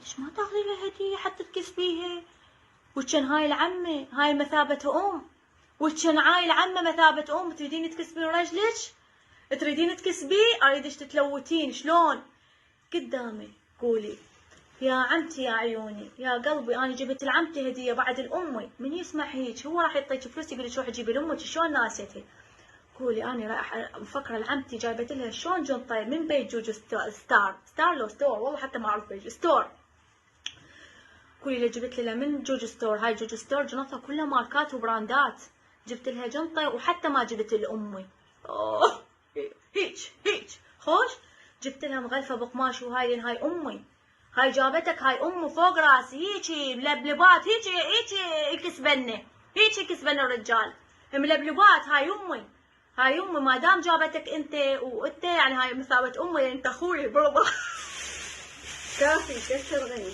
ليش ما تاخذي لها هديه حتى تكسبيها؟ وكان هاي العمه هاي مثابه وكان هاي العمه مثابه تريدين تكسبين رجلك؟ تريدين تكسبيه؟ اريدش تتلوتين شلون؟ قدامي قولي يا عمتي يا عيوني يا قلبي انا جبت لعمتي هديه بعد الامي. من يسمع هيك هو راح يعطيك فلوس يقول لك روحي جيبي لامك. شلون ناسيتي؟ قولي انا رايحه مفكره لعمتي جايبت لها شلون جنطه من بيت جوجو ستار لو ستور والله حتى ما اعرف بيج ستور. قولي لها جبت لها من جوجو ستور. هاي جوجو ستور جنطها كلها ماركات وبراندات. جبت لها جنطه وحتى ما جبت لامي. اوه هيك خوش. جبت لها مغلفه بقماش وهاي هاي امي. هاي جابتك هاي امي فوق راسي هيجي ملبلبات هيجي يكسبنا. هيجي يكسبنا الرجال ملبلبات. هاي امي هاي امي ما دام جابتك انت وانت يعني هاي مثابه امي انت اخوي بابا. كافي كسر غني.